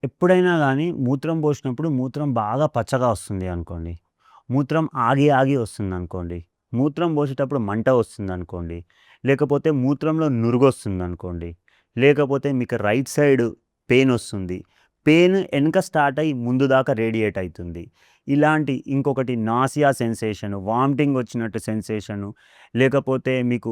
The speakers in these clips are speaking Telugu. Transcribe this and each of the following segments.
ఎప్పుడైనా గానీ మూత్రం పోసినప్పుడు మూత్రం బాగా పచ్చగా వస్తుంది అనుకోండి. మూత్రం ఆగి ఆగి వస్తుందనుకోండి. మూత్రం పోసేటప్పుడు మంట వస్తుందనుకోండి. లేకపోతే మూత్రంలో నురుగొస్తుందనుకోండి. లేకపోతే మీకు రైట్ సైడ్ పెయినొస్తుంది. పెయిన్ ఎనక స్టార్ట్ అయ్యి ముందు దాకా రేడియేట్ అయితుంది. ఇలాంటి ఇంకొకటి నాసియా సెన్సేషను, వామిటింగ్ వచ్చినట్టు సెన్సేషను, లేకపోతే మీకు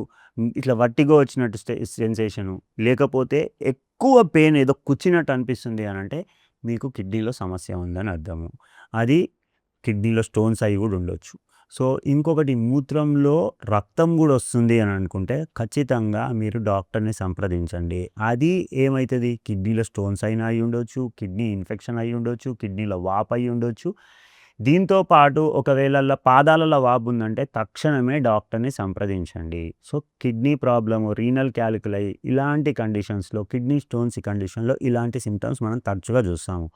ఇట్లా వర్టిగో వచ్చినట్టు సెన్సేషను, లేకపోతే ఎక్కువ పెయిన్ ఏదో కుచ్చినట్టు అనిపిస్తుంది అనంటే మీకు కిడ్నీలో సమస్య ఉందని అర్థము. అది కిడ్నీలో స్టోన్స్ అయి గూడా ఉండొచ్చు. సో, ఇంకొకటి మూత్రంలో రక్తం గూడా వస్తుంది అని అనుకుంటే ఖచ్చితంగా మీరు డాక్టర్‌ని సంప్రదించండి. అది ఏమైతది కిడ్నీలో స్టోన్స్ అయినా అయ్యుండొచ్చు, కిడ్నీ ఇన్ఫెక్షన్ అయ్యుండొచ్చు, కిడ్నీలో వాపు అయ్యుండొచ్చు. దీంతో పాటు ఒకవేళ పాదాలలో వాపుందంటే తక్షణమే డాక్టర్‌ని సంప్రదించండి. సో, కిడ్నీ ప్రాబ్లము, రీనల్ క్యాలిక్యులై ఇలాంటి కండిషన్స్‌లో కిడ్నీ స్టోన్స్ కండిషన్‌లో ఇలాంటి సింప్టమ్స్ మనం తరచుగా చూస్తాము.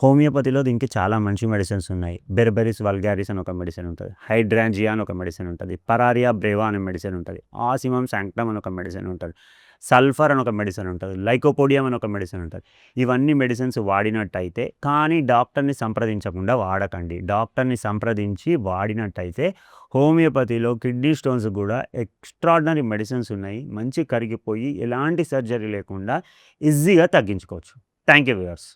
హోమియోపతిలో దీనికి చాలా మంచి మెడిసిన్స్ ఉన్నాయి. బెర్బెరిస్ వల్గారిస్ అని ఒక మెడిసిన్ ఉంటది. హైడ్రాంజియా అని ఒక మెడిసిన్ ఉంటది. పరారియా బ్రేవా అనే మెడిసిన్ ఉంటది. ఆసిమమ్ సాంక్టమ్ అని ఒక మెడిసిన్ ఉంటది. సల్ఫర్ అని ఒక మెడిసిన్ ఉంటది. లైకోపోడియం అని ఒక మెడిసిన్ ఉంటది. ఇవన్నీ మెడిసిన్స్ వాడినట్టయితే కానీ డాక్టర్‌ని సంప్రదించకుండా వాడకండి. డాక్టర్‌ని సంప్రదించి వాడినట్టయితే హోమియోపతిలో కిడ్నీ స్టోన్స్ గూడా ఎక్స్‌ట్రార్డినరీ మెడిసిన్స్ ఉన్నాయి. మంచి కరిగిపోయి ఎలాంటి సర్జరీ లేకుండా ఈజీగా తగ్గించుకోవచ్చు. Thank you viewers.